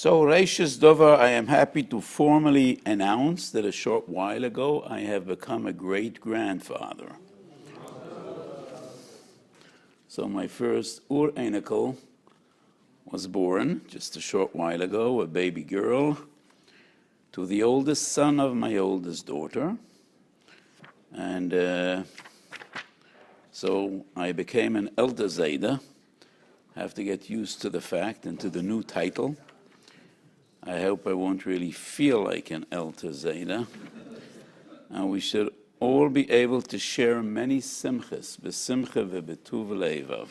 So, Reishis Dover, I am happy to formally announce that a short while ago I have become a great-grandfather. So my first Ur-Einikel was born just a short while ago, a baby girl, to the oldest son of my oldest daughter. And so I became an Elder Zayda. I have to get used to the fact and to the new title. I hope I won't really feel like an Elder Zayda. And we should all be able to share many simchas, b'simcha v'betuv leivav.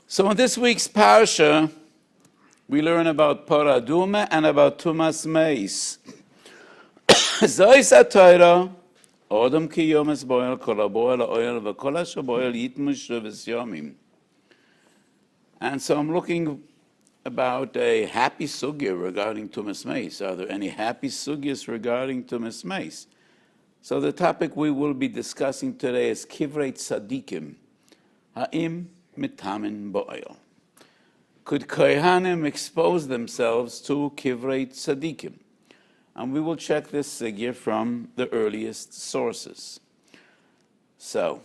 So in this week's parsha, we learn about Paraduma and about Tumas Meis. Zois HaTorah, Odom ki yom es boel, kol ha-boel ha-oel, v'kol asher boel yitmush v'syomim. And so I'm looking about a happy sugya regarding Tumas Meis. Are there any happy sugyas regarding Tumas Meis? So the topic we will be discussing today is Kivrei Tzadikim, Ha'im Mitamin Bo'el. Could Kohanim expose themselves to Kivrei Tzadikim? And we will check this sugya from the earliest sources. So,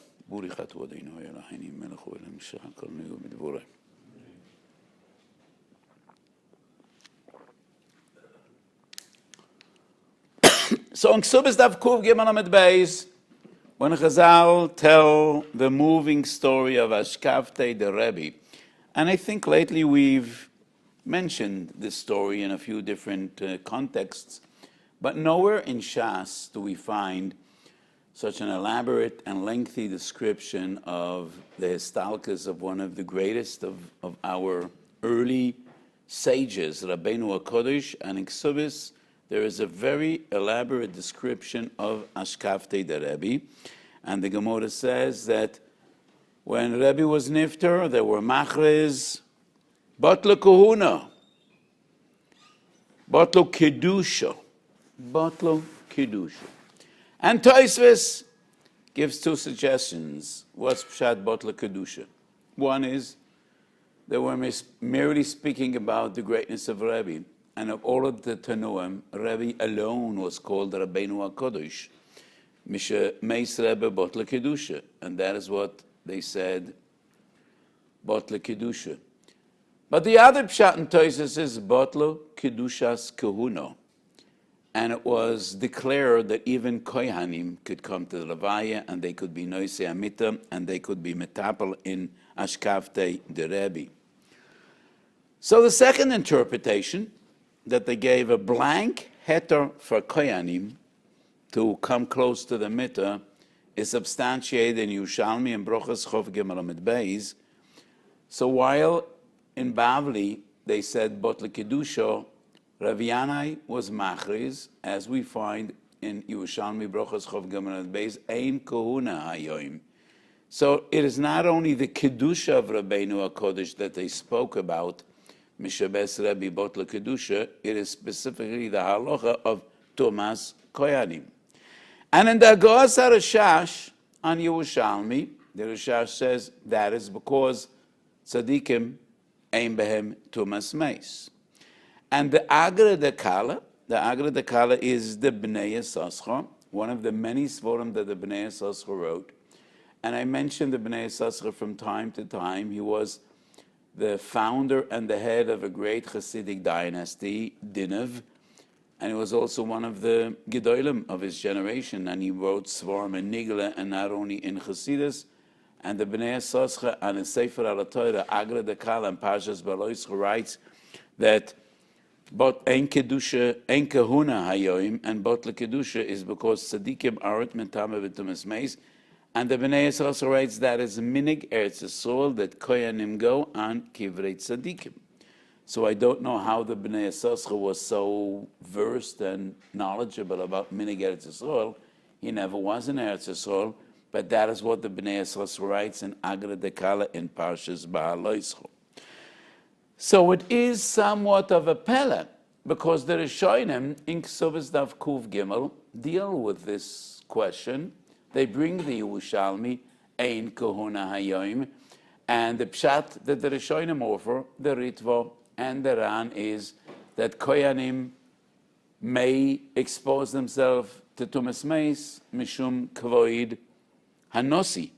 so in Ksubis Daf Kuv Gimel Amud Beis, when Chazal tell the moving story of Ashkaftei the Rebbe, and I think lately we've mentioned this story in a few different contexts, but nowhere in Shas do we find such an elaborate and lengthy description of the histalkas of one of the greatest of our early sages, Rabbeinu HaKodesh, and in Ksubis there is a very elaborate description of Ashkaftei the Rebbe, and the Gemara says that when Rebbe was nifter, there were machres, batla kahuna, batla kedusha, batla kedusha. And Tosfos gives two suggestions. What's pshat batla kedusha? One is they were merely speaking about the greatness of Rebbe. And of all of the Tanuim, Rebbe alone was called Rabbeinu HaKodesh, Misha Meis Rebbe Botla Kedusha. And that is what they said, Botla Kedusha. But the other pshat in Tosfos is Botla Kedushas Kehuno. And it was declared that even Kohanim could come to the Levaya, and they could be Noisei Amita, and they could be Metapel in Ashkaftei the Rebbe. So the second interpretation, that they gave a blank heter for Kohanim to come close to the mitzvah, is substantiated in Yerushalmi and Brochas Chof Gimel Amud Beis. So while in Bavli they said Botla Kedusha, Rav Yanai was machriz, as we find in Yerushalmi Brochas Chof Gimel Amud Beis, Ein Kohuna Hayoim. So it is not only the Kedusha of Rabbeinu HaKodesh that they spoke about, Mishabes Rebbe Botla Kedusha, it is specifically the halacha of Tumas Kohanim. And in the Agos HaRashash on Yerushalmi, the Rashash says that is because Tzadikim ein behem Tumas Meis. And the Agra de Kala is the Bnei Yissaschar, one of the many Svarim that the Bnei Yissaschar wrote. And I mentioned the Bnei Yissaschar from time to time. He was the founder and the head of a great Hasidic dynasty, Dinav, and he was also one of the Gedolim of his generation, and he wrote Svarim and Nigla, and not only in Hasidus, and the Bnei Yissaschar and the Sefer al-Torah, Agra de Kala and Parshas Balois writes that but Ein Kedusha, Ein Kahuna Hayoim, and Botla Kedusha is because Tzadikim aren't Mentame V'Tumas Meis. And the Bnei Yisrael writes that as minig Eretz Yisrael that Kohanim go on Kivrei Tzadikim. So I don't know how the Bnei Yisrael was so versed and knowledgeable about minig Eretz Yisrael. He never was in Eretz Yisrael, but that is what the Bnei Yisrael writes in Agra de Kala in Parshas Ba'aloischo. So it is somewhat of a pella, because the Rishonim in Ksubis Daf Kuv Gimel deal with this question. They bring the Yerushalmi, Ein Kohuna Hayoim, And the pshat that the Rishonim offer, the Ritva and the Ran, is that Koyanim may expose themselves to Tumas Meis, Mishum Kvoid Hanosi.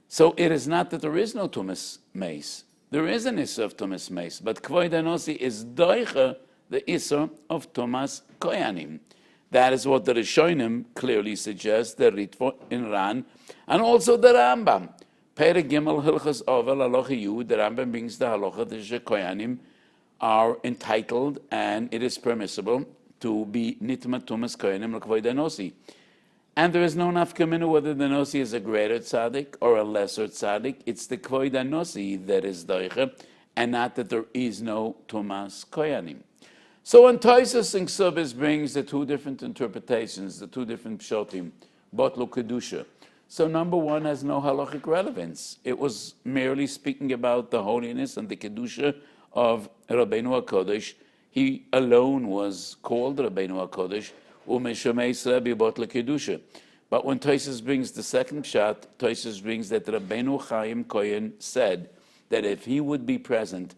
So it is not that there is no Tumas Meis. There is an Issa of Tumas Meis, but Kvoid Hanosi is doicha the Issa of Tumas Koyanim. That is what the Rishonim clearly suggest, the Ritva in Ran, and also the Rambam. Pere Gimel Hilchas Ovel Halacha Yud, the Rambam brings the halacha that Koyanim are entitled and it is permissible to be Nitma Tumas Koyanim L'Kvoid Hanosi. And there is no nafkamina whether the Nosi is a greater tzaddik or a lesser tzaddik. It's the Kvoid Hanosi that is doicha, and not that there is no Tumas Koyanim. So when Tosfos and Ksubis brings the two different interpretations, the two different pshotim, Botlu Kedusha. So number one has no halachic relevance. It was merely speaking about the holiness and the Kedusha of Rabbeinu HaKodesh. He alone was called Rabbeinu HaKodesh, Umeshameis Rabbi Botlu Kedusha. But when Tosfos brings the second pshat, Tosfos brings that Rabbeinu Chaim Kohen said that if he would be present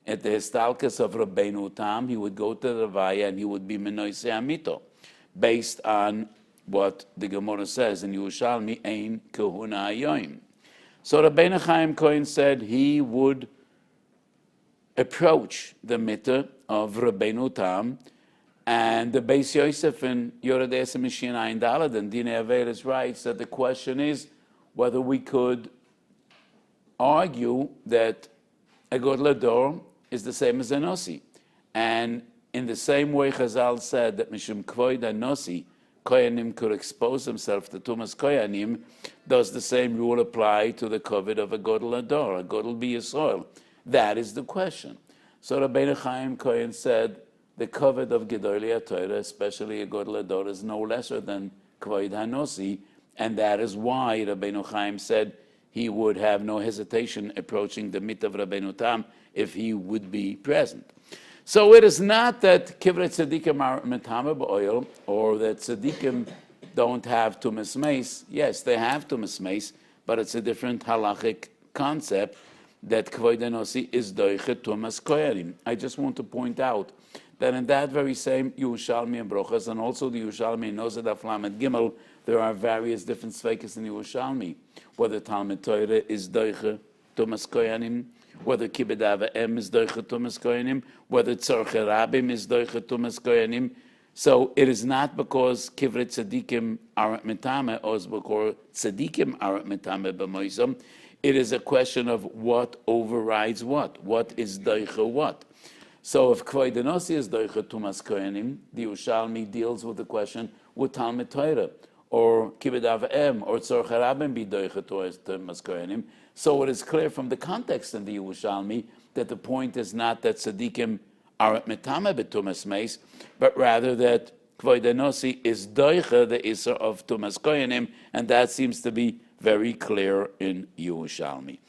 at the Histalkas of Rabbeinu Tam, he would go to the Vaya and he would be Menoise Amito, based on what the Gemara says in Yerushalmi, Ein Kahuna Hayoim. So Rabbeinu Chaim Kohen said he would approach the Mittah of Rabbeinu Tam, and the Beis Yosef in Yored Esem Mishin Ayin Dalad and Dinei Averis writes that the question is whether we could argue that a Godel Ador is the same as a Nosi. And in the same way Chazal said that Mishum Kvoid Hanosi, Koyanim could expose themselves to Tumas Koyanim, does the same rule apply to the Kovid of a Godel Ador, a Godel B'Yisrael? That is the question. So Rabbeinu Chaim Kohen said the Kovid of Gedolei Torah, especially a Godel Ador, is no lesser than Kvoid Hanosi, and that is why Rabbeinu Chaim said he would have no hesitation approaching the mit of Rabbeinu Tam if he would be present. So it is not that Kivrei Tzadikim are metame b'oil, or that Tzadikim don't have Tumas Meis. Yes, they have Tumas Meis, but it's a different halachic concept that Kvoid Hanosi is doiche Tumas Koyanim. I just want to point out that in that very same Yerushalmi and Brochas, and also the Yerushalmi in Nosed Aflam and Gimel, there are various different sveikas in Yerushalmi, whether Talmud Torah is doiche Tumas Koyanim, whether Kibbud Avim is doiche Tumas Koyanim, whether Tzorche Rabim is doiche Tumas Koyanim. So it is not because Kivrei Tzadikim aren't metame, or because Tzadikim aren't metame b'moisam. It is a question of what overrides what. What is doiche what? So if Kvoid Hanosi is doiche Tumas Koyanim, the Yerushalmi deals with the question, would Talmud Torah or Kibbud Avim or Tzorche Rabim be doiche Tumas Koyanim? So it is clear from the context in the Yerushalmi that the point is not that Tzadikim are at metame b'Tumas Meis, but rather that Kvoid Hanosi is doiche the Isser of Tumas Koyanim, and that seems to be very clear in Yerushalmi.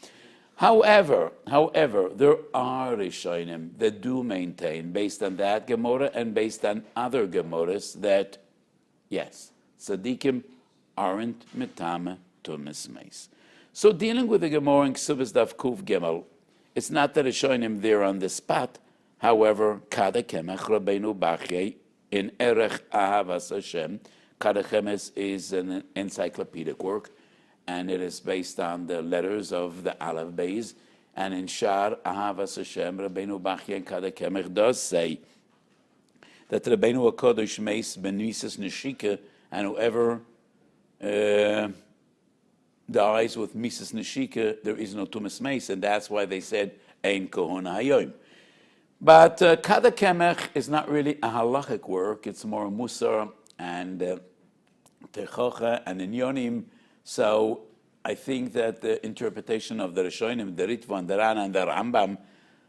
However, there are Rishonim that do maintain, based on that Gemara and based on other Gemaras, that yes, Tzadikim aren't metame Tumas Meis. So dealing with the Gemara in Ksubas Daf Kuf Gimel, it's not that Rishonim there on the spot. However, Kada Kemech Rabbeinu Bachye in Erech Ahavas Hashem. Kada Chemes is an encyclopedic work, and it is based on the letters of the Aleph Beis. And in Shar Ahavas Hashem, Rabbeinu Bachye and Kada Kemech does say that Rabbeinu HaKodesh meis b'nisus neshika, and whoever dies with mises neshika, there is no Tumas Meis, and that's why they said Ein Kahuna Hayoim. But Kada Kemech is not really a halachic work; it's more Musar and Techocha and Inyonim. So I think that the interpretation of the Rishonim, the Ritva and the Ran and the Rambam,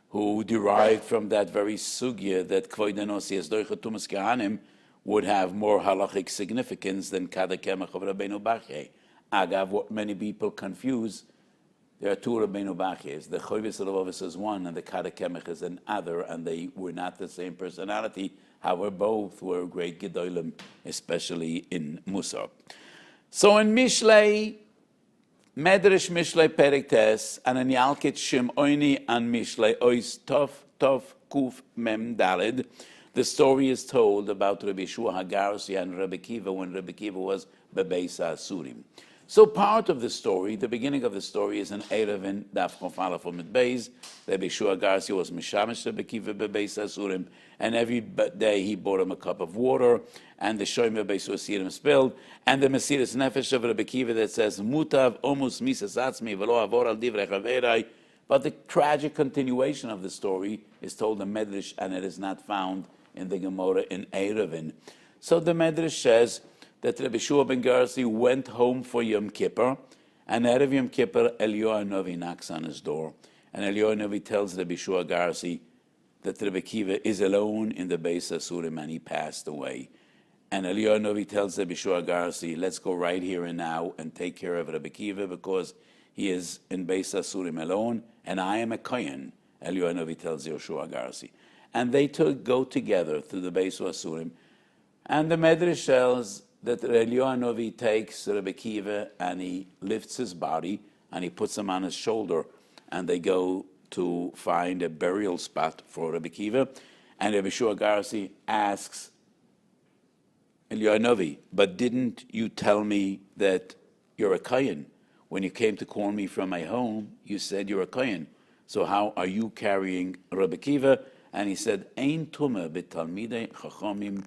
who derived from that very sugya that Kvoid Hanosi is doiche Tumas Koyanim, would have more halachic significance than Kada Kemech of Rabbeinu Bachye. Agav, what many people confuse, there are two Rabbeinu Bachyes. The Choyvis Ravovus is one, and the Kada Kemech is another, and they were not the same personality. However, both were great Gedolim, especially in Musar. So in Mishlei, Medrash Mishlei Perek Tes, and an Yalkit Shem Oini and Mishlei Ois Tov Kuf Mem Dalid. The story is told about Rabbi Shiur HaGarsi and Rabbi Kiva when Rabbi Kiva was Bebeis HaSurim. So part of the story, the beginning of the story, is an Erev in Daf Chof Aleph Amud Beis. Rabbi Shiur HaGarsi was Mishamish Rabbi Kiva Bebeis HaSurim, and every day he brought him a cup of water, and the Shomer Beis HaSurim spilled, and the Mesiras Nefesh of Rabbi Kiva that says, Mutav Omus Misas Atzmi V'lo Avor Al Divrei Chaverai. But the tragic continuation of the story is told in Medrash, and it is not found in the Gemara in Erevin. So the Medrash says that Rabbi Shiur ben Garsi went home for Yom Kippur, and Erev Yom Kippur, Eliyahu Novi knocks on his door, and Eliyahu Novi tells Rabbi Shiur Garsi that Rabbi Kiva is alone in the Beis HaSurim and he passed away. And Eliyahu Novi tells Rabbi Shiur Garsi, let's go right here and now and take care of Rabbi Kiva because he is in Beis HaSurim alone, and I am a Kohen, Eliyahu Novi tells Yoshua Garsi. And they go together to the Beis HaSurim. And the Medrash tells that Eliyahu Novi takes Rabbi Kiva and he lifts his body and he puts him on his shoulder, and they go to find a burial spot for Rabbi Kiva. And Rabbi Shiur Garsi asks Eliyahu Novi, but didn't you tell me that you're a Kohen? When you came to call me from my home, you said you're a Kohen. So how are you carrying Rabbi Kiva? And he said, Ein tumah betalmidei chachomim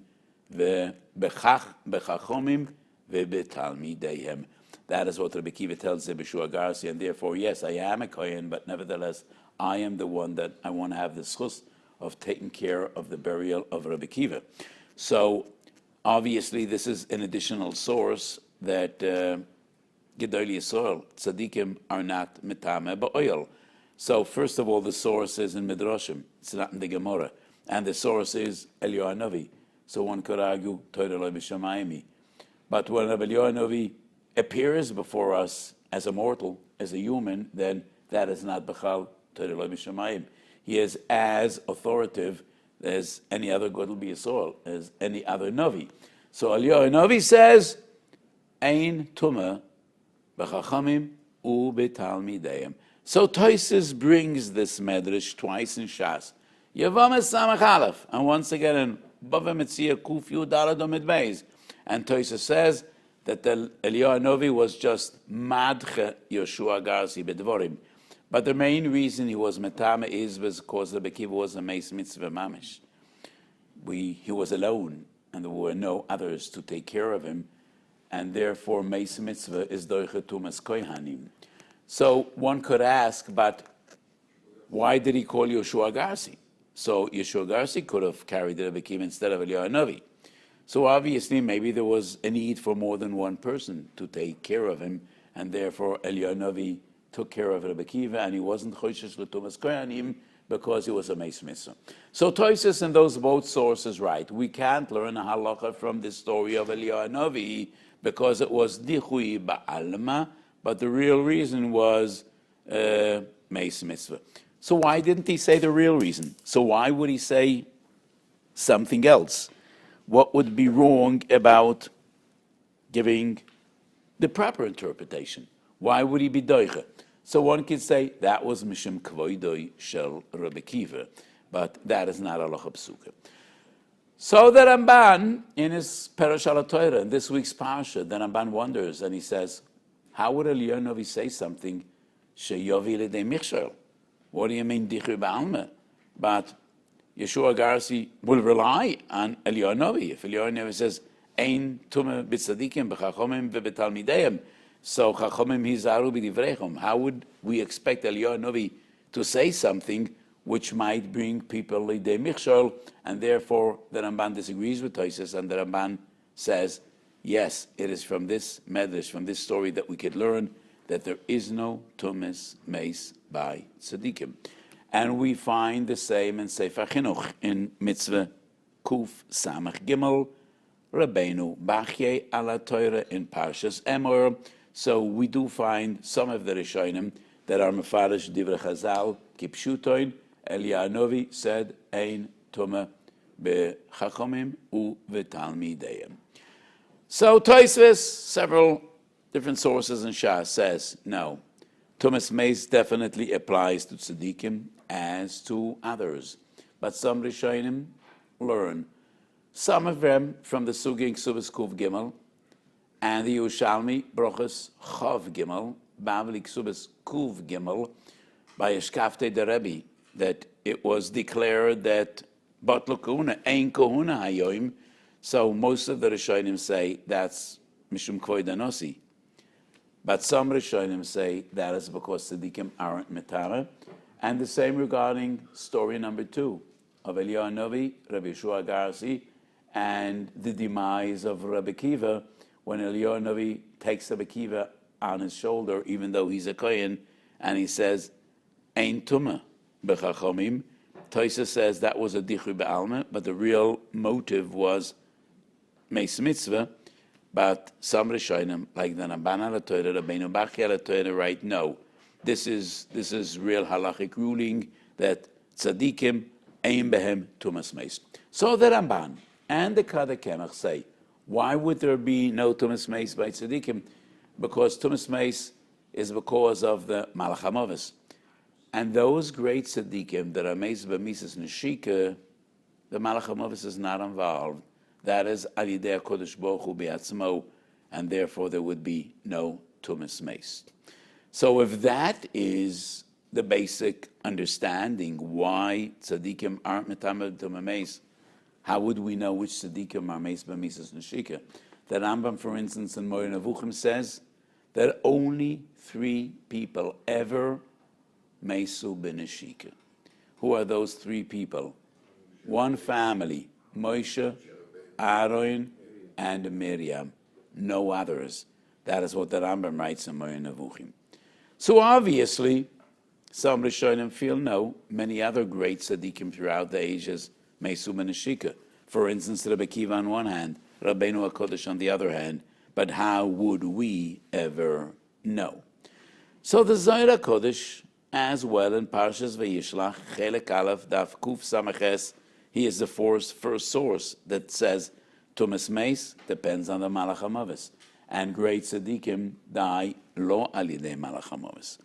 bechachomim vebetalmideihem. That is what Rabbi Kiva tells Rabbi Shiur Garsi, and therefore, yes, I am a Kohen, but nevertheless, I am the one that I want to have the schus of taking care of the burial of Rabbi Kiva. So, obviously, this is an additional source that Gedolei Yisrael, tzaddikim, are not metame ba'oil. So first of all, the source is in Midrashim. It's not in the Gemara. And the source is Eliyahu Novi. So one could argue, Torah lo b'shamayim. But when Eliyahu Novi appears before us as a mortal, as a human, then that is not B'chal Torah lo b'shamayim. He is as authoritative as any other Godel B'Yisrael, as any other Novi. So Eliyahu Novi says, Ein tumah b'chachamim u'betalmideim. So Tosfos brings this medrash twice in Shas. Yevamis Samach Aleph, and once again in Bava Metzia Kuf Yud Daled Amud Beis. And Tosfos says that the Eliyahu Novi was just Madche Yoshua Garsi Bedvorim. But the main reason he was Metame is because Rabbi Kiva was a Meis Mitzvah Mamish. He was alone, and there were no others to take care of him, and therefore Meis Mitzvah is Doiche Tumas Kohanim. So one could ask, but why did he call Yoshua Garsi? So Yoshua Garsi could have carried Rabbi Kiva instead of Eliyahu Novi. So obviously maybe there was a need for more than one person to take care of him, and therefore Eliyahu Novi took care of Rabbi Kiva, and he wasn't Choshesh L'Tumas Kohanim because he was a Meis Mitzvah. So Tosfos in those both sources right. We can't learn a halacha from the story of Eliyahu Novi because it was Dichui Ba'alma, but the real reason was Meis Mitzvah. So why didn't he say the real reason? So why would he say something else? What would be wrong about giving the proper interpretation? Why would he be doiche? So one could say that was Mishum Kvoidoi Shel Rabbi Kiva, but that is not halacha psuka. So the Ramban, in his Perush al Torah, in this week's Parsha, the Ramban wonders, and he says, how would Eliyahu Novi say something, sheyovi l'dei michshel? What do you mean, dichur ba'alma? But Yoshua Garsi will rely on Eliyahu Novi. If Eliyahu Novi says, ein tumah b'tzadikim b'chachomim v'betalmideim, so chachomim hizaru b'divreichom, how would we expect Eliyahu Novi to say something which might bring people l'dei michshel? And therefore, the Ramban disagrees with Tosfos, and the Ramban says, yes, it is from this medrash, from this story, that we could learn that there is no tumas meis by tzaddikim. And we find the same in Sefer Chinuch, in Mitzvah Kuf Samach Gimel, Rabbeinu Bachye ala Torah in Parshas Emor. So we do find some of the Rishonim that are Mefarish Divrei Chazal, Kipshutoin. Eliyahu Novi said, Ein Tumah b'chachomim u v'talmideim. So Tosfos, several different sources in Shas says, no, Tumas Meis definitely applies to tzaddikim as to others. But some Rishonim learn, some of them from the Sugin Ksubas Kuv Gimel, and the Yerushalmi Brochus Chav Gimel, Bavli Ksubas Kuv Gimel, by Eshkafte de Rebbe, that it was declared that Batla Kahuna, Ein Kahuna Hayoim. So most of the Rishonim say that's Mishum Kvoid Anosi. But some Rishonim say that is because Tzaddikim aren't Metara. And the same regarding story number 2 of Eliyahu Novi, Rabbi Yeshua Garsi, and the demise of Rabbi Kiva, when Eliyahu Novi takes Rabbi Kiva on his shoulder, even though he's a Kohen, and he says, Ein Tumah b'chachomim. Toisa says that was a dichri be'alma, but the real motive was Meis Mitzvah. But some Rishonim, like the Ramban al Torah, Rabbeinu Bachya al Torah, write, no, this is real halachic ruling that tzaddikim ein behem tumas meis. So the Ramban and the Kadeh Kemach say, why would there be no tumas meis by tzaddikim? Because tumas meis is because of the Malach HaMoves. And those great tzaddikim that are meis b'mises neshika, the Malach HaMoves is not involved. That is Alidei HaKodesh Baruch Hu Be'atzmo, and therefore there would be no tumas meis. So if that is the basic understanding why tzaddikim aren't metamed tumas meis, how would we know which tzaddikim are meis b'mises neshika? The Rambam, for instance, in Moreh Nevuchim says that only 3 people ever meisu b'neshika. Who are those 3 people? One family, Moshe, Aaron, and Miriam. No others. That is what the Rambam writes in Moreh Nevuchim. So obviously, some Rishonim feel no. Many other great tzaddikim throughout the ages meisu b'neshika. For instance, Rabbi Kiva on one hand, Rabbeinu HaKodesh on the other hand. But how would we ever know? So the Zohar HaKodesh, as well in Parshas Vayishlach, Chelek Aleph, Daf Kuf Samaches, he is the first source that says tumas meis depends on the Malach HaMoves, and great tzaddikim die lo alidei Malach HaMoves.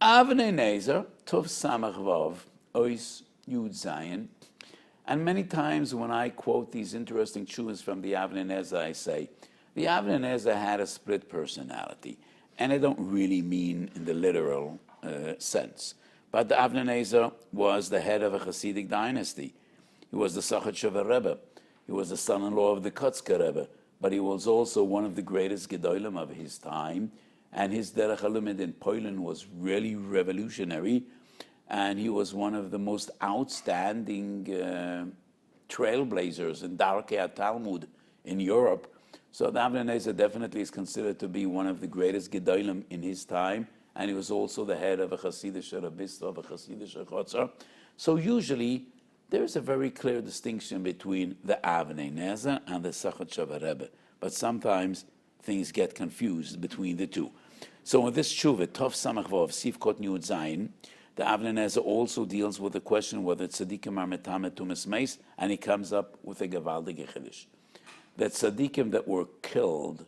Avnei Nezer, Tov Samach Vav, Ois Yud Zayin, and many times when I quote these interesting chuvas from the Avnei Nezer, I say, the Avnei Nezer had a split personality, and I don't really mean in the literal sense. But the Avnei Nezer was the head of a Hasidic dynasty. He was the Sachat Rebbe. He was the son-in-law of the Kotzker Rebbe. But he was also one of the greatest Gedolim of his time. And his Derech HaLimud in Poland was really revolutionary. And he was one of the most outstanding trailblazers in Darkei Talmud in Europe. So the Avnei Nezer definitely is considered to be one of the greatest Gedolim in his time. And he was also the head of a Hasidic Rabbista, of a Hasidic Chotzer. So usually, there is a very clear distinction between the Avnei Nezer and the Sachat Rebbe. But sometimes things get confused between the two. So in this tshuva, Tov Samach Vav, Sivkot Yud Zayin, the Avnei Nezer also deals with the question whether tzaddikim are metamed tumas meis, and he comes up with a gewaldige chiddush. That tzaddikim that were killed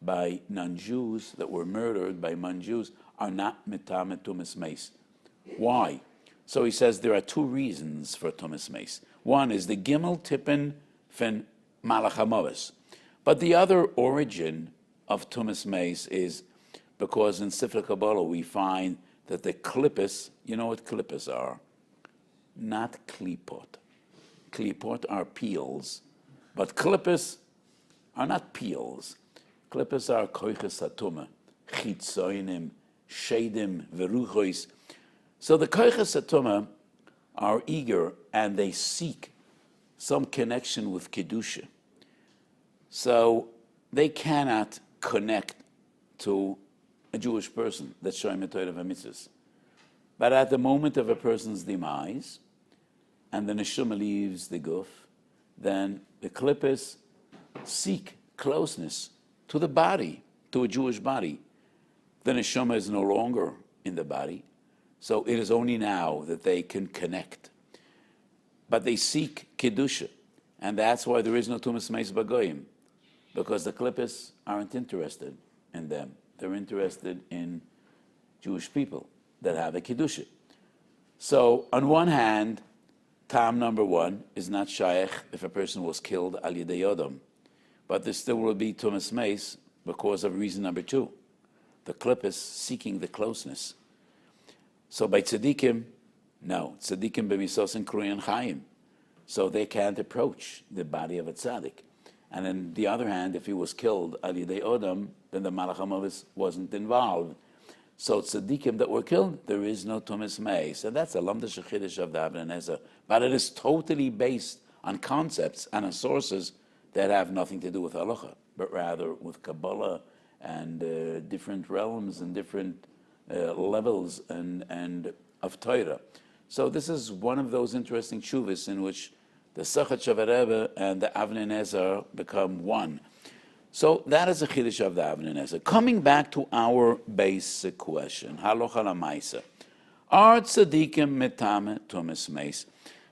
by non-Jews, that were murdered by non-Jews, are not metamed tumas meis. Why? So he says there are 2 reasons for tumas meis. One is the gimel tippin fin Malach HaMoves. But the other origin of tumas meis is because in Sifra Kabbalah we find that the klippos, you know what klippos are? Not klipot. Klipot are peels, but klippos are not peels. Klippos are koiches hatumah, chitzoinim, shedim, veruchois. So the koiches hatumah are eager and they seek some connection with kedusha. So they cannot connect to a Jewish person that's showing a Torah v'mitzvahs. But at the moment of a person's demise, and the neshama leaves the guf, then the klippos seek closeness to the body, to a Jewish body. The neshama is no longer in the body, so it is only now that they can connect. But they seek kedusha, and that's why there is no tumas meis bagoyim, because the klippos aren't interested in them. They're interested in Jewish people that have a Kedusha. So on one hand, Tam number one is not shaykh if a person was killed al yedei Yodam, but there still will be Tumas Meis because of reason number two. The klippus seeking the closeness. So by tzaddikim, no. Tzaddikim b'misos and Korean chayim. So they can't approach the body of a tzaddik. And on the other hand, if he was killed al yedei Odam, then the Malach HaMavis wasn't involved. So tzaddikim that were killed, there is no Tumas Meis. And that's a lamda shechidish of the Avnei Nezer. But it is totally based on concepts and on sources that have nothing to do with halacha, but rather with Kabbalah and different realms and different levels and of Torah. So this is one of those interesting shuvas in which the Sachat Shavar Rebbe and the Avnei Nezer become one. So that is a chiddush of the Avnei Nezer. Coming back to our basic question, halacha lamaisa, are tzaddikim metame tumas meis?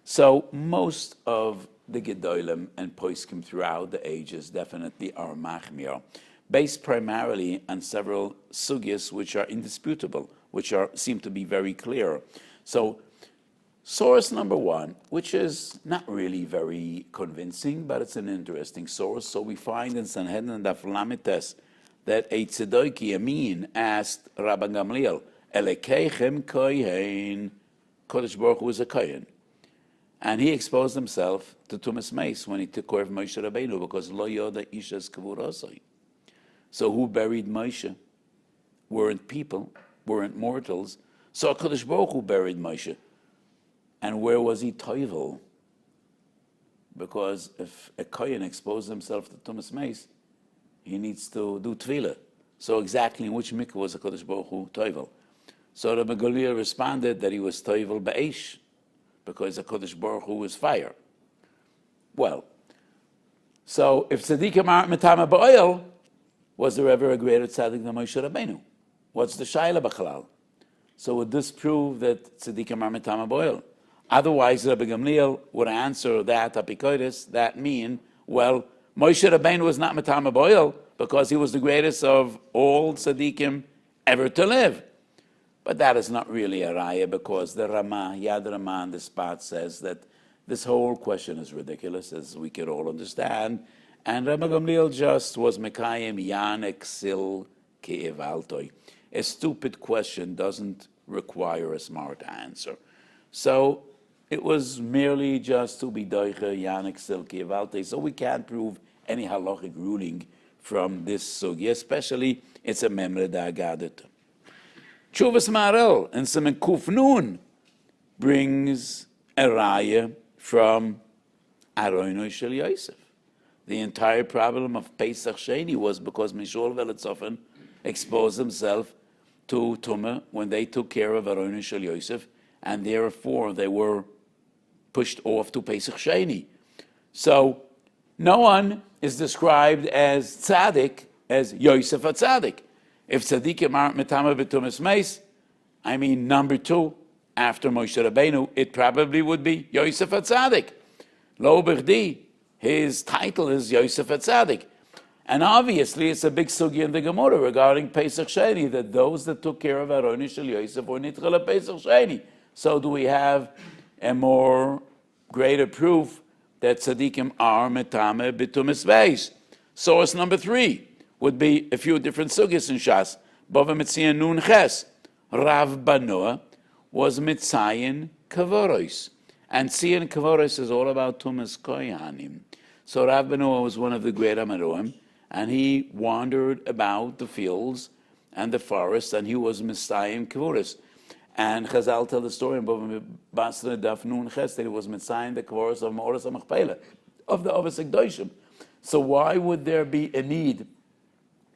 So most of the gedolim and poskim throughout the ages definitely are machmir, based primarily on several sugyas which are indisputable, which seem to be very clear. So source number one, which is not really very convincing, but it's an interesting source. So we find in Sanhedrin Daf Lamites that a tzedoki Amin asked Rabbi Gamliel, Elekeichem kohen, Kodesh Baruch Hu is a kohen. And he exposed himself to Tumas Meis when he took care of Moshe Rabbeinu, because Lo Yoda Ishas Kavurosai. So who buried Moshe? Weren't people, weren't mortals. So Kodesh Baruch Hu buried Moshe. And where was he toivel? Because if a kohen exposed himself to Tumas Meis, he needs to do tefillah. So exactly in which mikvah was a Kodesh Baruch Hu toivel? So Rabbi Gamliel responded that he was toivel ba'esh, because the Kodesh Baruch Hu was fire. Well, so if tzaddikim aren't metama ba'oil, was there ever a greater tzaddik than Moshe Rabbeinu? What's the shayla b'chalal? So would this prove that tzaddikim are metama ba'oil? Otherwise, Rabbi Gamliel would answer that apikoidis, that mean, well, Moshe Rabbeinu was not metama ba'oil because he was the greatest of all tzaddikim ever to live. But that is not really a raya, because the Ramah, Yad Ramah on the spot says that this whole question is ridiculous, as we can all understand. And Rabbi Gamliel just was mekayim yanek sil ke'evaltoi. A stupid question doesn't require a smart answer. So it was merely just to be doiche yanek sil ke'evaltoi. So we can't prove any halachic ruling from this sugi, especially it's a memre da'agadet. Chuvas Marel and Siman Kuf Nun brings a raya from Aroino Shel Yosef. The entire problem of Pesach Sheni was because Mishol Veletzofen exposed himself to Tumah when they took care of Aroino Shel Yosef, and therefore they were pushed off to Pesach Sheni. So no one is described as tzaddik as Yosef a tzaddik. If tzaddikim aren't metama b'tumas meis, I mean, number two, after Moshe Rabbeinu, it probably would be Yosef HaTzadik. Lo b'chdi, his title is Yosef HaTzadik. And obviously, it's a big sugi in the Gemara regarding Pesach Sheni, that those that took care of Aronis Shel Yosef were nitchel Pesach Sheni. So do we have a more greater proof that tzaddikim are metame b'tumas meis? Source number three would be a few different sugis in Shas. Bava Metzion Nun Ches. Rav Banoah was Mitzayin Kavoros. And Tzion Kavoros is all about Tumas Kohanim. So Rav Banoah was one of the great Amaroim, and he wandered about the fields and the forests, and he was Mitzayin Kavoros. And Chazal tell the story in Bava Basra Daf Nun Ches that he was Mitzayin the Kavoros of Ma'oras HaMachpelah, of the Ovos HaKdoshim. So why would there be a need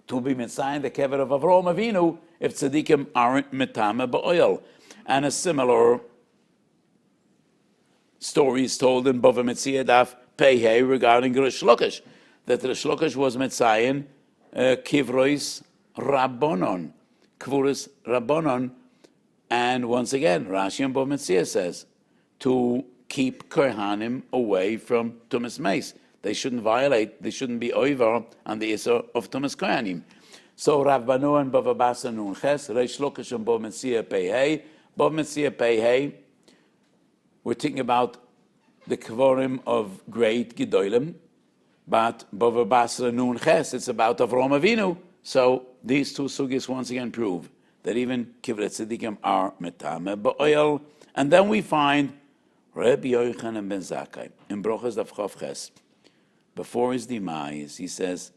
to be Mitzayin the kever of Avraham Avinu if tzaddikim aren't metame ba'oil? And a similar story is told in Bava Metzia Daf Pei regarding Rish Lakish, that Rish Lakish was Mitzayin kivrois rabbonon, kvuris rabbonon, and once again Rashi and Bava Metzia says to keep Kohanim away from Tumas Meis. They shouldn't violate, they shouldn't be over on the Issa of Tumas Kohanim. So Rav Banu and Bava Basa Nun Ches, Reish Lakish and Bava Metzia Pei Hey. Bava Metzia Pei Hey, we're thinking about the Kvorim of great Gedolim, but Bava Basra Nun Ches, it's about Avraham Avinu. So these two sugis once again prove that even Kivrei Tzadikim are Metame Ba'oil. And then we find Rabbi Yochanan ben Zakkai in Brochas Daf Chav Ches. Before his demise, he says,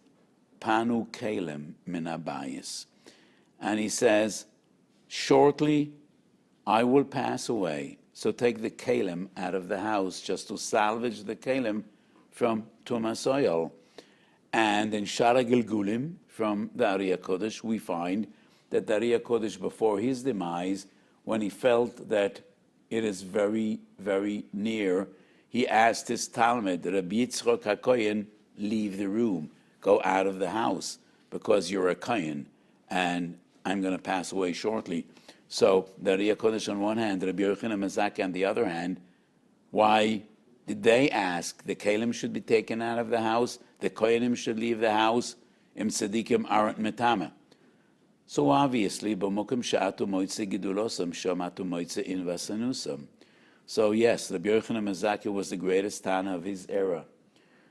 Panu Kalem min Abayis. And he says, shortly I will pass away. So take the Kalem out of the house just to salvage the Kalem from Tumas Oil. And in Shara Gilgulim, from the Ari HaKodesh, we find that the Ari HaKodesh, before his demise, when he felt that it is very, very near, he asked his Talmud, Rabbi Yitzchok HaKoyen, leave the room, go out of the house, because you're a Kohen, and I'm going to pass away shortly. So the Ari HaKodesh on one hand, Rabbi Yochanan ben Zakkai on the other hand, why did they ask the Kalim should be taken out of the house, the Kohenim should leave the house, Im Tzadikim aren't Metame? So obviously, B'mokim sha'atu moitze gidulosam, shamatu moitze in vasanusam. So yes, Rabbi Yochanan ben Zakkai was the greatest Tana of his era.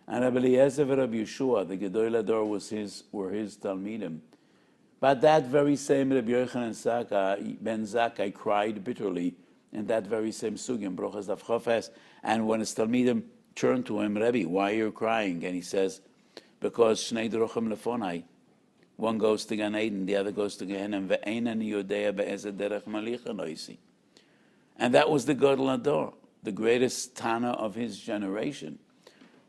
And Rabbi Eliezer and Rabbi Yeshua, the Gedolei Dor, were his Talmidim. But that very same Rabbi Yochanan ben Zakkai cried bitterly in that very same sugya, Brochas Daf Chav. And when his Talmidim turned to him, Rebbe, why are you crying? And he says, because Shnei Drochim Lefonai, one goes to Gan Eden, the other goes to Gehenna, ve'enan yodea be'ezeh derech malicha noisi. And that was the Gedolei Dor, the greatest Tana of his generation.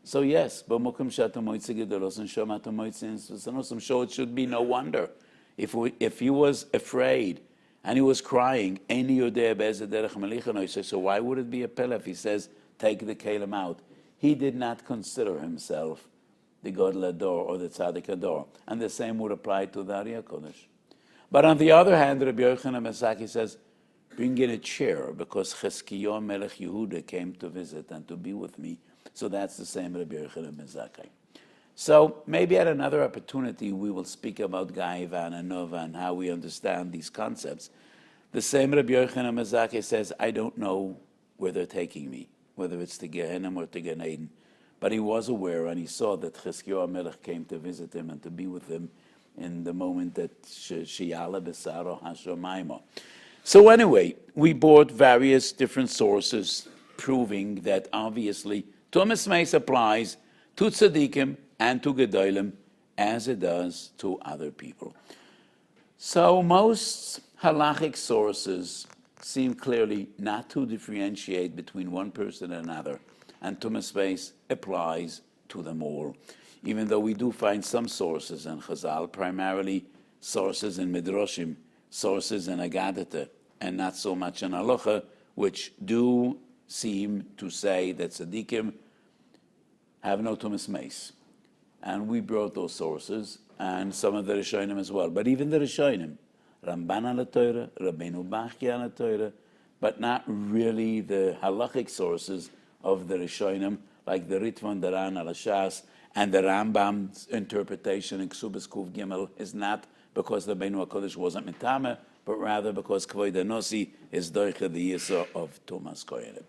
So yes, b'mokum shata moitze gedolos and shomata moitze insvasanosam. So it should be no wonder if he was afraid and he was crying. Eini yodea be'ezeh derech malicha noisi. So why would it be a pele if he says take the kelim out? He did not consider himself the Gedolei Dor or the Tzaddik Ador, and the same would apply to the Ari HaKodesh. But on the other hand, Rabbi Yochanan ben Zakkai says, bring in a chair because Chizkiyahu Melech Yehuda came to visit and to be with me. So that's the same Rabbi Yochanan ben Zakkai. So maybe at another opportunity we will speak about Gaiva and Nova and how we understand these concepts. The same Rabbi Yochanan ben Zakkai says, I don't know where they're taking me, whether it's to Gehenna or to Gan Eden. But he was aware and he saw that Chizkiyahu Melech came to visit him and to be with him in the moment that Sheyala Besaro Hashomayma. So anyway, we brought various different sources proving that obviously Tumas Meis applies to Tzadikim and to Gedolim as it does to other people. So most halachic sources seem clearly not to differentiate between one person and another, and Tumas Meis applies to them all, even though we do find some sources in Chazal, primarily sources in Midrashim, sources in Agadata, and not so much in Halacha, which do seem to say that Tzadikim have no Tumas Meis. And we brought those sources, and some of the Rishonim as well. But even the Rishonim, Ramban al Torah, Rabbeinu Bachya al Torah, but not really the halachic sources of the Rishonim, like the Ritvan Daran al Shas, and the Rambam's interpretation in Ksubas Kuf Gimel is not because the Rabbeinu HaKodesh wasn't Mitame, but rather because Kvoid Anosi is Doicha the Yisa of Tumas Kohenim.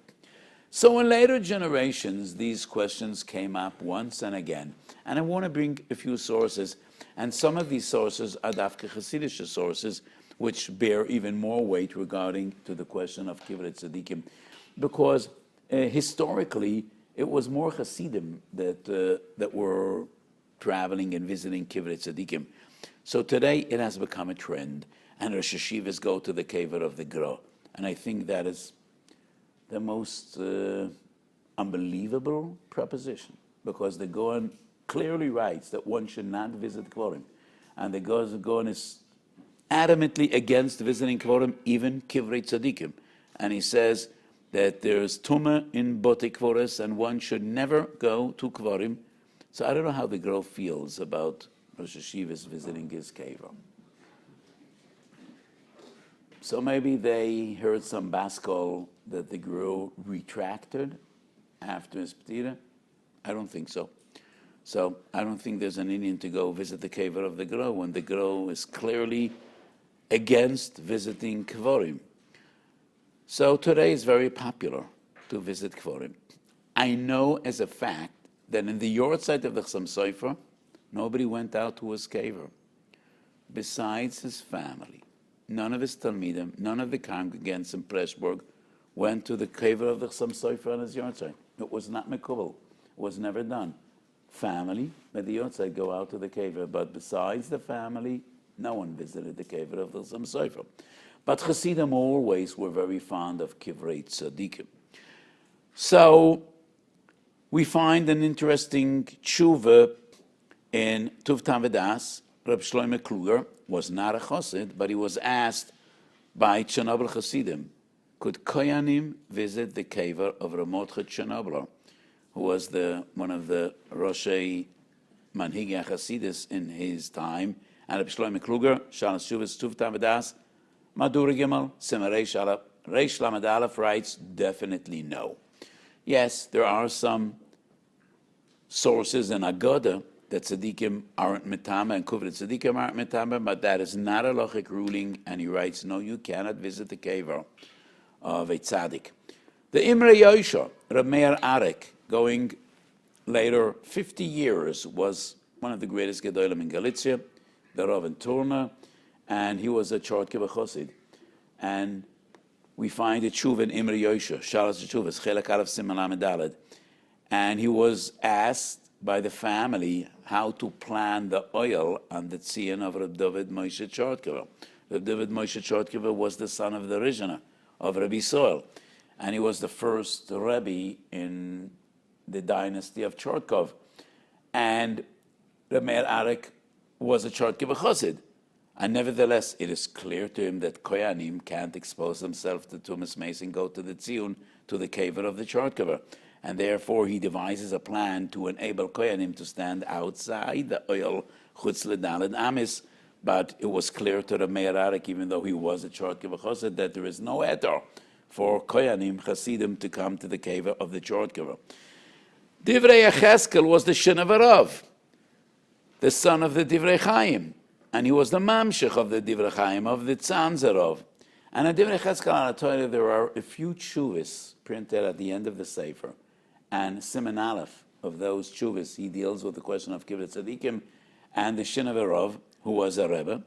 So in later generations, these questions came up once and again. And I want to bring a few sources. And some of these sources are Dafke Chassidish sources, which bear even more weight regarding to the question of Kivrei Tzadikim. Because historically, it was more Hasidim that were traveling and visiting Kivrei Tzadikim. So today, it has become a trend. And Rosh Hashivas go to the Kever of the Gra. And I think that is the most unbelievable proposition, because the Gaon clearly writes that one should not visit Kvorim. And the Gaon is adamantly against visiting Kvorim, even Kivrei Tzadikim. And he says that there's Tumah in Bote Kvoris, and one should never go to Kvorim. So I don't know how the Gra feels about Rosh Hashivas visiting his Kever. So maybe they heard some Baskol that the Guru retracted after his Ptira. I don't think so. So I don't think there's an Indian to go visit the kever of the Gro when the Gro is clearly against visiting kvorim. So today it's very popular to visit kvorim. I know as a fact that in the yortzeit of the Chassam Sofer, nobody went out to his kever besides his family. None of his talmidim, none of the congregants in Pressburg went to the kever of the Chassam Sofer on his yortzeit. It was not mekubal. It was never done. Family, at the yortzeit, go out to the kever, but besides the family, no one visited the kever of the Chassam Sofer. But Hasidim always were very fond of kivrei tzadikim. So we find an interesting tshuva in Tuv Tavedas. Reb Shlomo Kluger was not a chassid, but he was asked by Chernobyl Hasidim, could Koyanim visit the kever of Ramotcha Chernobyl, who was one of the Roshei Manhigi Hasidis in his time, and Reb Shlomo Kluger, Shalas Shuvas Tuv Tavedas, Madur Gimel, Simarei Shalap, Reish Lamed Aleph writes, definitely no. Yes, there are some sources in Agoda that tzaddikim aren't metama and kuvret tzaddikim aren't metama, but that is not a logic ruling, and he writes, no, you cannot visit the kever of a tzaddik. The Imre Yosha, Reb Meir Arek, going later 50 years, was one of the greatest gedolim in Galicia, the Rav in Turna, and he was a Chortkiva Chosid. And we find a tshuva in Imre Yosha, Shalas Tshuvas, Chelek Aleph Siman Lamed Daled. And he was asked by the family how to plan the oil on the tzion of Reb David Moshe Chortkiva. Reb David Moshe Chortkiva was the son of the Rishona, of Rabbi Soil. And he was the first Rebbe in the dynasty of Chortkov. And Reb Meir Arek was a Chortkiva Chosid. And nevertheless, it is clear to him that Koyanim can't expose themselves to Tumas Mace and go to the Tzion, to the kever of the Chortkiva. And therefore, he devises a plan to enable Koyanim to stand outside the oil Chutz L'Daled Amis. But it was clear to the Meir Arek, even though he was a Chortkiva Chosid, that there is no etor for Koyanim Chasidim to come to the kever of the Chortkiva. Divrei Yecheskel was the Shin of Arav, the son of the Divrei Chaim. And he was the mamshech of the Divrei Chaim, of the Tzanzerov. And in Divrei Cheskel on Torah, there are a few tshuvas printed at the end of the Sefer. And Siman Aleph of those tshuvas, he deals with the question of Kivrei Tzadikim. And the Shin of Arav, who was a Rebbe,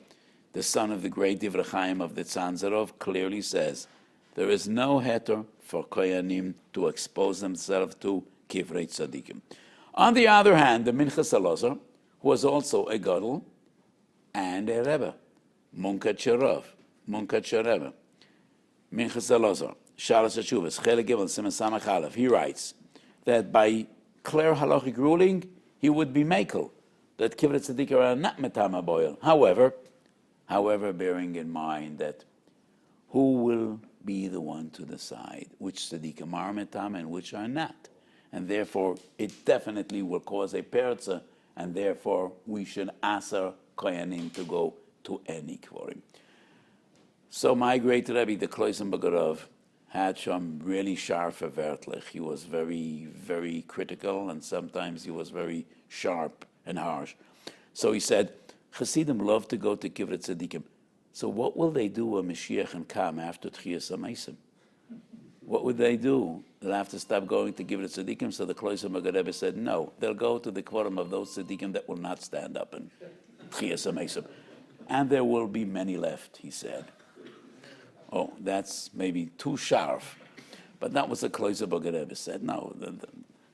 the son of the great Divrei Chaim of the Tzanzerov, clearly says, there is no heter for Koyanim to expose themselves to Kivrei Tzadikim. On the other hand, the Minchas Elazar, who was also a Gadol, and a Rebbe, Munkat Cherov, Rebbe, Minchas Elazar, Shalas Tshuvas, Chelek Gimel, Siman Samach Aleph. He writes that by clear halachic ruling, he would be makel, that Kivrei Tzadikim are not metama boil. However, bearing in mind that who will be the one to decide which tzadikim are metama and which are not, and therefore it definitely will cause a perza, and therefore we should aser Koyanim to go to any kvorim. So my great Rebbe, the Kloisen Bagarov, had some really sharp vertlich. He was very, very critical, and sometimes he was very sharp and harsh. So he said, Chasidim love to go to Kivrei Tzadikim. So what will they do when Mashiach and come after Tchiyas HaMeisim? What would they do? They'll have to stop going to Kivrei Tzadikim. So the Kloisen Bagarov said, no, they'll go to the kvorim of those tzadikim that will not stand up and and there will be many left, he said. Oh, that's maybe too sharp. But that was the Kloiser Bogarev said. No,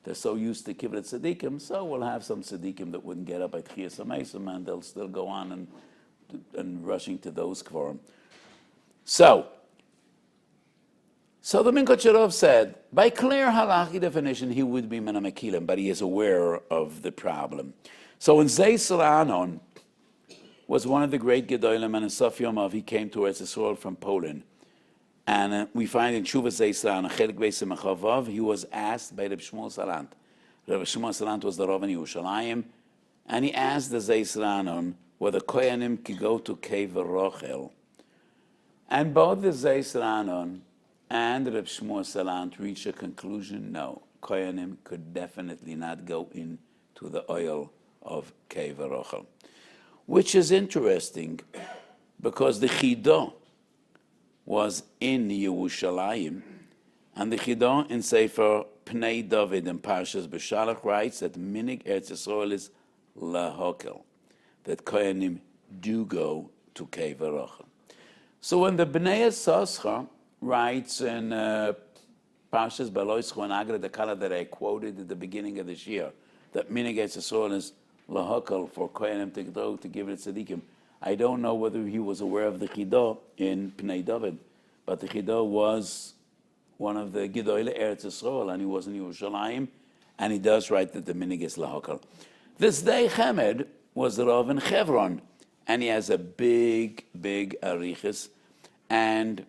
they're so used to Kivrei Tzadikim, so we'll have some tzadikim that wouldn't get up at Tchiyas HaMeisim, and they'll still go on and rushing to those kvorim. So the Minchas Cherov said, by clear halachi definition, he would be Menamekilim, but he is aware of the problem. So in Zeisel Anon, was one of the great Gedolim, and in Sof Yomov, he came to Eretz Yisrael from Poland. And we find in Tshuva Zeislan, Chelik Beis Mechavav, he was asked by Reb Shmuel Salant. Reb Shmuel Salant was the Rav in Yerushalayim, and he asked the Zeislanon whether Koyanim could go to Kever Rochel. And both the Zeislanon and Reb Shmuel Salant reached a conclusion, no, Koyanim could definitely not go in to the oil of Keva Rochel, which is interesting because the Chidah was in Yerushalayim, and the Chidah in Sefer Pnei David and Parshas B'Shalach writes that Minig Eretz Yisrael is lahokel, that Kohanim do go to Keva Rochel. So when the Bnei Yissaschar writes in Parshas Baloischo and Agra Dekala that I quoted at the beginning of this year, that Minig Eretz Yisrael is lahokel for Kohanim to go to give it tzaddikim, I don't know whether he was aware of the Chidah in Pnei David, but the Chidah was one of the Gedolei Eretz Yisrael, and he was in Yerushalayim, and he does write that the Minig is lahokel. This day Chemed was the Rav in Hebron, and he has a big arichis, and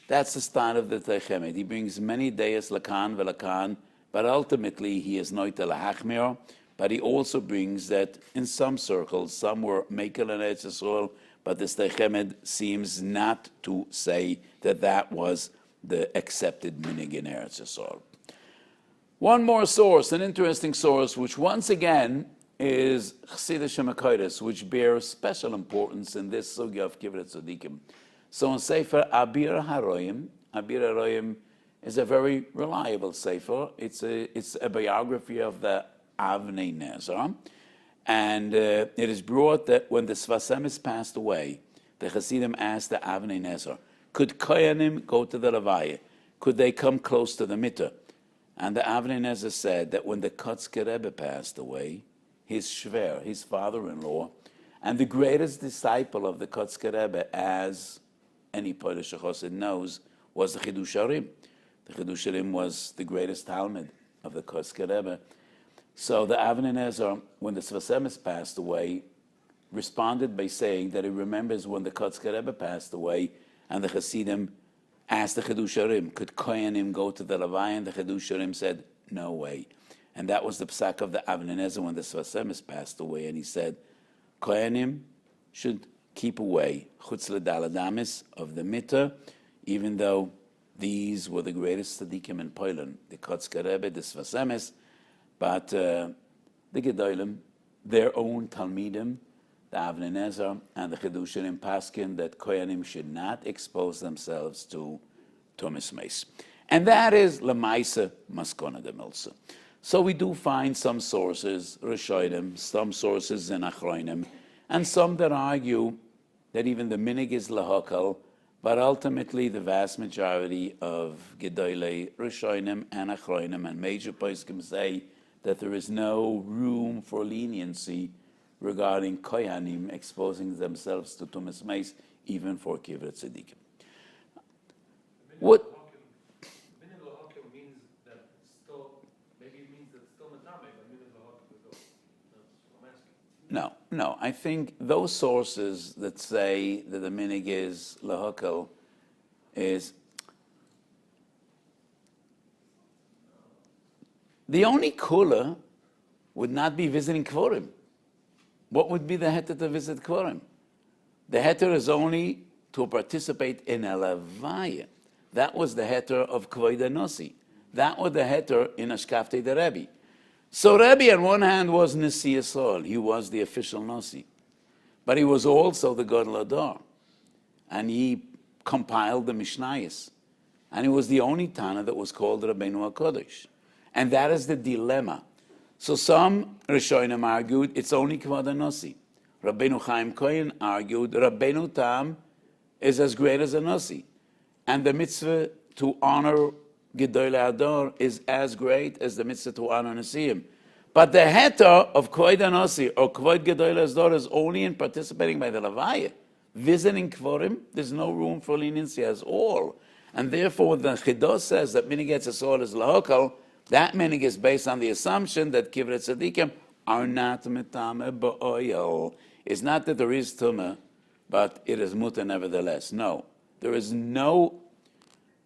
that's the start of the Techemed. He brings many days lakan velakan, but ultimately he is noita lahachmir. But he also brings that in some circles, some were Mekel and Eretz Yisrael, but the Techemed seems not to say that that was the accepted minig in Eretz Yisrael. One more source, an interesting source, which once again is Chassidus Shemakoides, which bears special importance in this sugya of Kivret Tzadikim. So in Sefer Abir HaRoyim is a very reliable sefer. It's a biography of the Avnei Nezer, and it is brought that when the Sfas Emes passed away, the Hasidim asked the Avnei Nezer, could Kohanim go to the Levaya? Could they come close to the Mitzvah? And the Avnei Nezer said that when the Kotzker Rebbe passed away, his Shver, his father-in-law, and the greatest disciple of the Kotzker Rebbe, as any Polish Chosid knows, was the Chidush Harim. The Chidush Harim was the greatest Talmud of the Kotzker Rebbe. So the Avnei Nezer, when the Sfas Emes passed away, responded by saying that he remembers when the Kotzker Rebbe passed away, and the Hasidim asked the Chidush Harim, could Kohanim go to the Levaya? And the Chidush Harim said, no way. And that was the psak of the Avnei Nezer when the Sfas Emes passed away, and he said, Kohanim should keep away, chutz l'daladamis, of the mitzvah, even though these were the greatest tzaddikim in Poland, the Kotzker Rebbe, the Sfas Emes, but the Gedolim, their own Talmidim, the Avnei Nezer and the Chidushim Paskin, that Kohanim should not expose themselves to Tumas Meis. And that is Lamaisa Maskona de Milsa. So we do find some sources, Rishonim, some sources in Achronim, and some that argue that even the minig is lahokel, but ultimately the vast majority of Gedolei, Rishonim, and Achronim, and major poskim say that there is no room for leniency regarding Kohanim exposing themselves to Tumas Meis, even for Kivret Tzadikim. What? Minig lahokel means that it's still, maybe it means that it's still metame, but minig lahokel is still. That's what I'm asking. No. I think those sources that say that the minig is lahokel is the only kula would not be visiting Kvorim. What would be the heter to visit Kvorim? The heter is only to participate in a levaya. That was the heter of Kvod Nosi. That was the heter in Ashkaftei the Rebbe. So Rebbe on one hand was Nasi Yisrael. He was the official Nosi. But he was also the Gadol Adar. And he compiled the Mishnayos. And he was the only Tana that was called Rabbeinu HaKodesh. And that is the dilemma. So some Rishonim argued it's only Kvod Nosi. Rabbeinu Chaim Kohen argued Rabbeinu Tam is as great as a Nosi. And the mitzvah to honor Gedolei Adar is as great as the mitzvah to honor Nesiim. But the heter of Kvod Nosi or Kvod Gedolei Adar is only in participating by the Levaya. Visiting Kvorim, there's no room for leniency at all. And therefore, when the Chidah says that minig Eretz Yisrael is lahokal, that minig is based on the assumption that Kivret Tzadikim are not metame ba'oyel. It's not that there is tumah, but it is muta nevertheless. No, there is no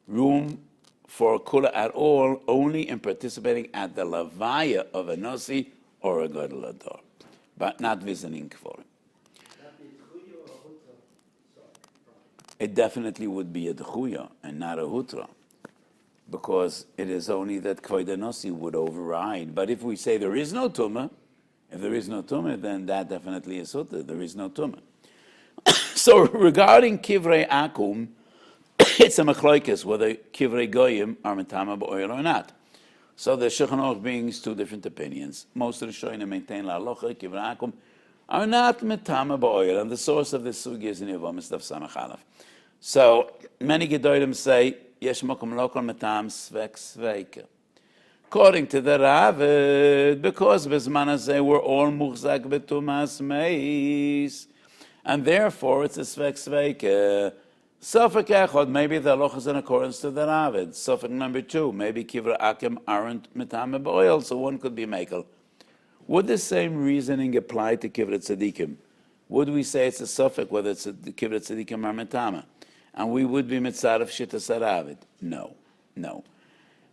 room for kula at all, only in participating at the levaya of a nosi or a gadol adar, but not visiting Kvorim. It definitely would be a d'chuya and not a hutra, because it is only that Kvod Nosi would override. But if we say there is no tumah, If there is no tumah, then that definitely is sutta. There is no tumah. So regarding kivrei akum, it's a machloikes whether kivrei goyim are metama ba'oil or not. So the Shulchan Aruch brings two different opinions. Most of the Shoyim maintain la halacha kivrei akum are not metama ba'oil, and the source of this sugi is in Yevamos Daf Samach Aleph. So many gedolim say yesh makom lokal metam svek sveika. According to the Ravid, because Bezman Hazeh we're all muchzak betumas meis, and therefore it's a svek sveika. Suffolk echad, maybe the halacha is in accordance to the Ravid. Suffolk number 2, maybe kivrei akum aren't metame b'oil, so one could be mekel. Would the same reasoning apply to kivrei tzadikim? Would we say it's a suffix whether it's a kivrei tzadikim or metame? And we would be mitzaref shittas Ravid? No.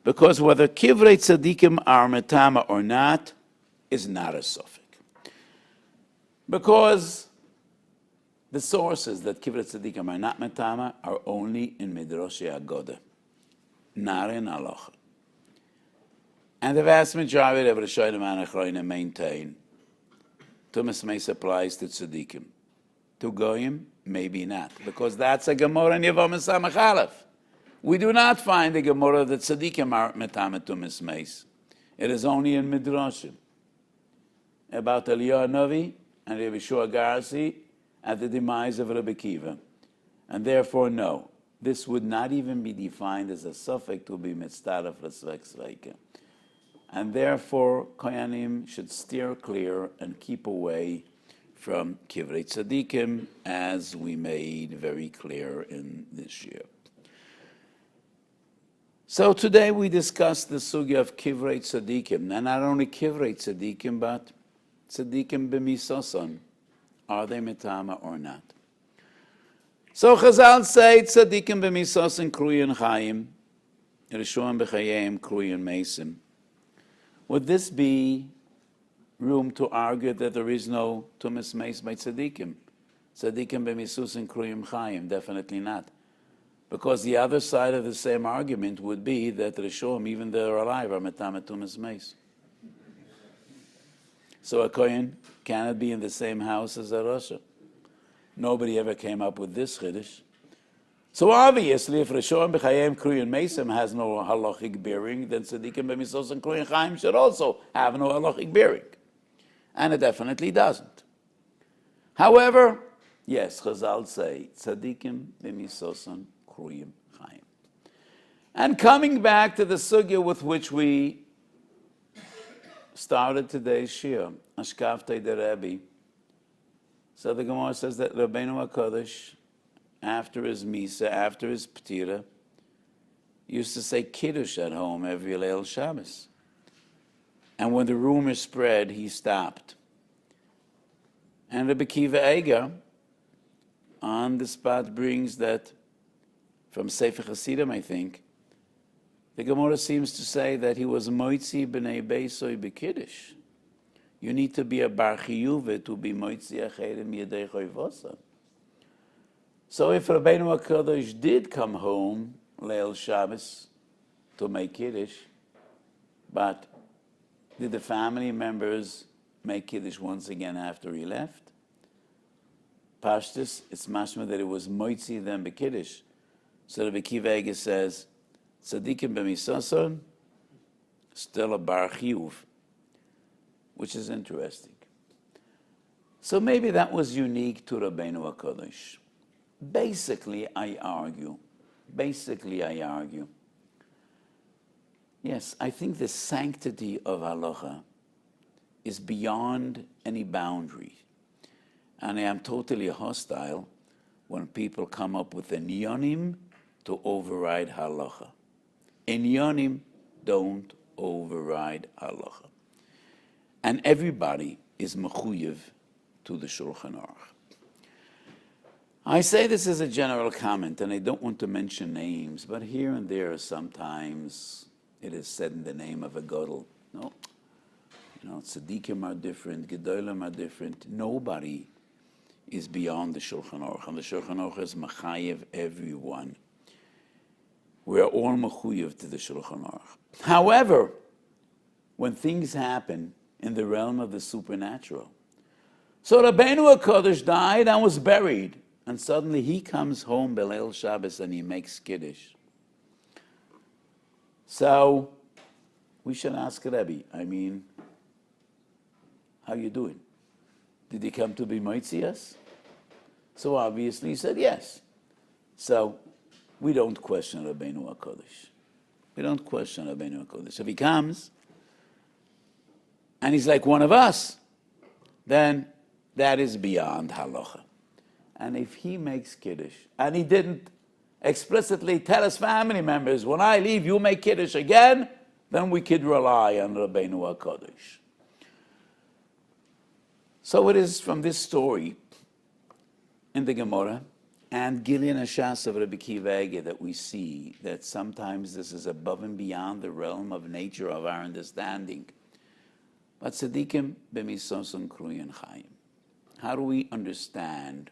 Because whether kivrei tzadikim are metame or not is not a suffix. Because the sources that kivrei tzadikim are not metama are only in Midrashei Agoda, not in halacha. And the vast majority of the Rishonim and Achronim maintain tumas meis applies to tzadikim. To goyim, maybe not, because that's a Gemara in Yevamos Samach Aleph. We do not find a Gemara that tzadikim are metama tumas meis. It is only in Midrashim about Eliyahu Novi and Rabbi Shua Garsi at the demise of Rabbi Kiva. And therefore, no, this would not even be defined as a suffix to be mitzdaref l'svek sveika. And therefore, Koyanim should steer clear and keep away from kivrei tzadikim, as we made very clear in this year. So today we discussed the sugya of kivrei tzadikim, and not only kivrei tzadikim, but tzadikim b'misoson. Are they metama or not? So Chazal say tzadikim b'misoson kruyin chayim, rishuim b'chayim kruyin mesim. Would this be room to argue that there is no tumas meis by tzadikim? Tzadikim b'misoson kruyin chayim? Definitely not. Because the other side of the same argument would be that rishuim, even though they're alive, are metama tumas meis. So a kohen cannot be in the same house as a rasha. Nobody ever came up with this chiddush. So obviously, if Rishonim b'chayim kruyin mesim has no halachic bearing, then tzadikim b'misoson kruyin chayim should also have no halachic bearing, and it definitely doesn't. However, yes, Chazal say tzadikim b'misoson kruyin chayim. And coming back to the sugya with which we started today's shiur, Ashkaftei de Rebbe. So the Gemara says that Rabbeinu HaKadosh, after his Misa, after his Ptira, used to say Kiddush at home every Leil Shabbos. And when the rumor spread, he stopped. And Rabbi Kiva Eiger, on the spot, brings that from Sefer Hasidim, I think, the Gemara seems to say that he was moitzi b'nei beisoi b'kiddush. You need to be a bar chiyuve to be moitzi acherim yedei choyvosa. So if Rabbeinu HaKadosh did come home Leil Shabbos to make kiddush, but did the family members make kiddush once again after he left? Pashtus, it's mashma that it was moitzi then b'kiddush. So Rabbi Kiva Eiger says, tzadikim b'misoson, still a bar chiyuv, which is interesting. So maybe that was unique to Rabbeinu HaKadosh. Basically, I argue, yes, I think the sanctity of halacha is beyond any boundary. And I am totally hostile when people come up with inyanim to override halacha. Inyanim don't override halacha. And everybody is mechuyev to the Shulchan Aruch. I say this as a general comment, and I don't want to mention names, but here and there sometimes it is said in the name of a gadol. No, tzaddikim are different, gedolim are different. Nobody is beyond the Shulchan Aruch, and the Shulchan Aruch is mechayev everyone. We are all mechuyev to the Shulchan Aruch. However, when things happen in the realm of the supernatural. So Rabbeinu HaKodesh died and was buried, and suddenly he comes home B'Leil Shabbos and he makes Kiddush. So we should ask Rebbe, how you doing? Did he come to be Moitzias? So obviously he said yes. So we don't question Rabbeinu HaKodesh. We don't question Rabbeinu HaKodesh. If he comes and he's like one of us, then that is beyond halacha. And if he makes Kiddush, and he didn't explicitly tell his family members, when I leave, you make Kiddush again, then we could rely on Rabbeinu HaKodesh. So it is from this story in the Gemara and Gilyon HaShas of Rabbi Kiva Eger that we see that sometimes this is above and beyond the realm of nature of our understanding. But tzaddikim b'misoson kruyin chayim. How do we understand?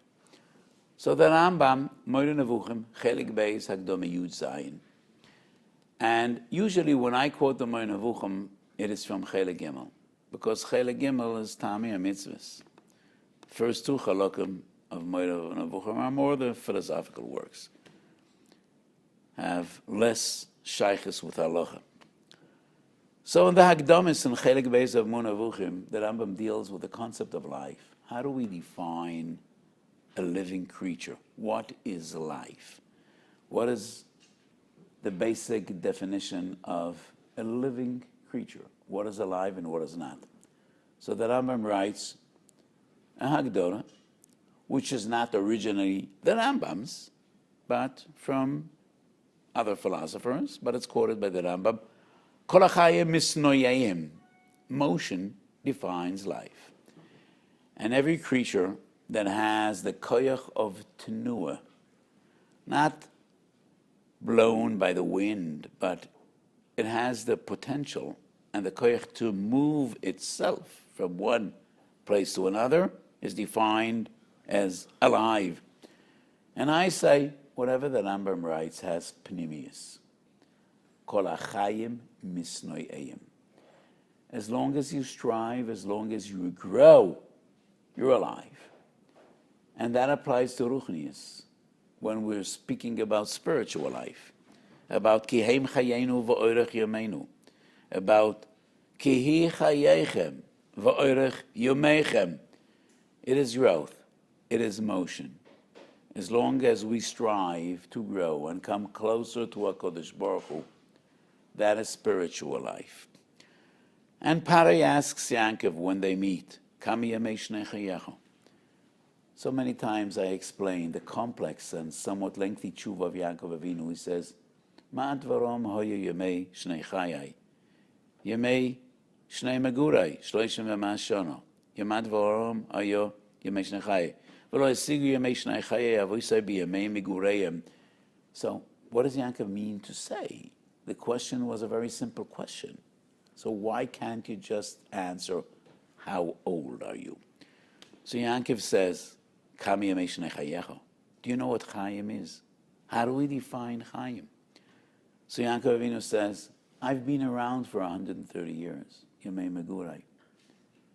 So the Rambam, Moire Nevuchim, Chelik Beis Hakdome Yud Zayin. And usually when I quote the Moire Nevuchim, it is from Chelik Gimel, because Chelik Gimel is Tami HaMitzvahs. First two Chalakim of Moire Nevuchim are more the philosophical works, have less shaykhis with halacha. So in the Hakdamis and Chelik Beis of Moire Nevuchim, the Rambam deals with the concept of life. How do we define a living creature? What is life? What is the basic definition of a living creature? What is alive and what is not? So the Rambam writes a Hagdorah, which is not originally the Rambam's, but from other philosophers, but it's quoted by the Rambam. Kol hachayim misnoyayim. Motion defines life. And every creature that has the koyach of tenua, not blown by the wind, but it has the potential and the koyach to move itself from one place to another, is defined as alive. And I say, whatever the Rambam writes has pnimius. Kol hachayim misnoyayim. As long as you strive, as long as you grow, you're alive. And that applies to Ruchnius when we're speaking about spiritual life, about Kihem Chayenu v'Oirech Yomeinu, about Kihi Chayechem v'Oirech Yomeichem. It is growth, it is motion. As long as we strive to grow and come closer to HaKadosh Baruch Hu, that is spiritual life. And Paray asks Yankov when they meet, Kami Yamei Shnei Chayecho. So many times I explain the complex and somewhat lengthy tshuva of Yaakov Avinu. He says, Ma'at varom hoya yemei shnei chayai. Yemei shnei megurai, shloishim v'mas shono. Yemad varom hoya yemei shnei chayai. V'lo esigu yemei shnei chayai, avoisai b'yemei megureiim. So what does Yaakov mean to say? The question was a very simple question. So why can't you just answer, how old are you? So Yaakov says, do you know what Chaim is? How do we define Chaim? So Yaakov Avinu says, I've been around for 130 years, Yemei Megurai.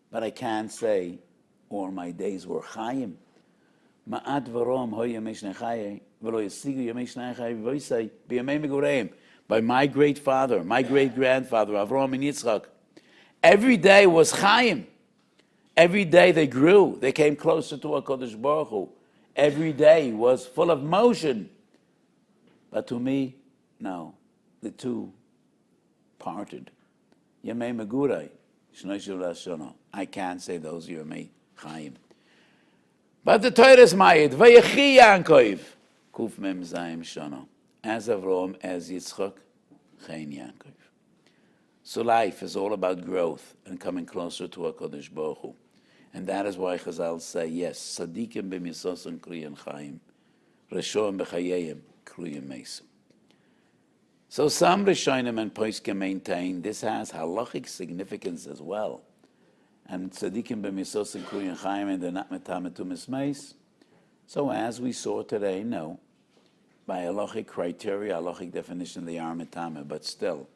But I can't say all my days were Chaim. Ma'at v'rom ho yemei shnei chayei, v'lo yesigu yemei shnei chayei v'yisai b'yemei megureim. By my great father, my great grandfather, Avraham and Yitzchak. Every day was Chaim. Every day they grew. They came closer to HaKadosh Baruch Hu. Every day was full of motion. But to me, no. The two parted. Yemei Megurai, Shnei Shuvah Shono. I can't say those Yemei Chaim. But the Torah is Mayid. Vayechi Yankov. Kuf Mem Zayim Shono. As Avraham, as Yitzchak, Chaim Yankov. So life is all about growth and coming closer to HaKadosh Baruch Hu. And that is why Chazal say, yes, Sadikim b'misoson kriyan Chaim, Reshoim b'chayeyim kriyan Mesim. So some Rishonim and Poskim maintain this has halachic significance as well. And Sadikim b'misoson kriyan Chaim, and they're not metametumis meis. So as we saw today, no. By halachic criteria, halachic definition, they are metame, but still,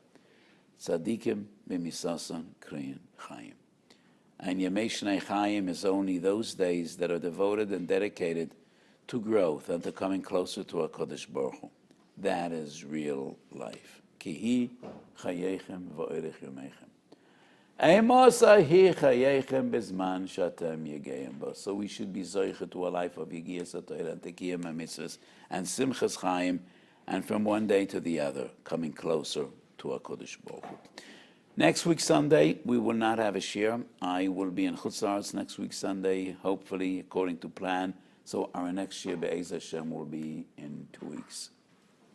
Tzadikim b'misoson kriyan Chaim. And Yemei Shnei Chaim is only those days that are devoted and dedicated to growth and to coming closer to HaKadosh Baruch Hu. That is real life. Ki hi chayechem va'orech yomechem. Eimosa hi chayechem bezman shatem yegeyem bo. So we should be zoiche to a life of Yigiyas HaTorah and Tekiyim HaMitzvahs and Simchas Chaim, and from one day to the other, coming closer to HaKadosh Baruch Hu. Next week Sunday, we will not have a shiur. I will be in Chutz La'aretz next week Sunday, hopefully according to plan. So our next shiur, Be'ez Hashem, will be in 2 weeks.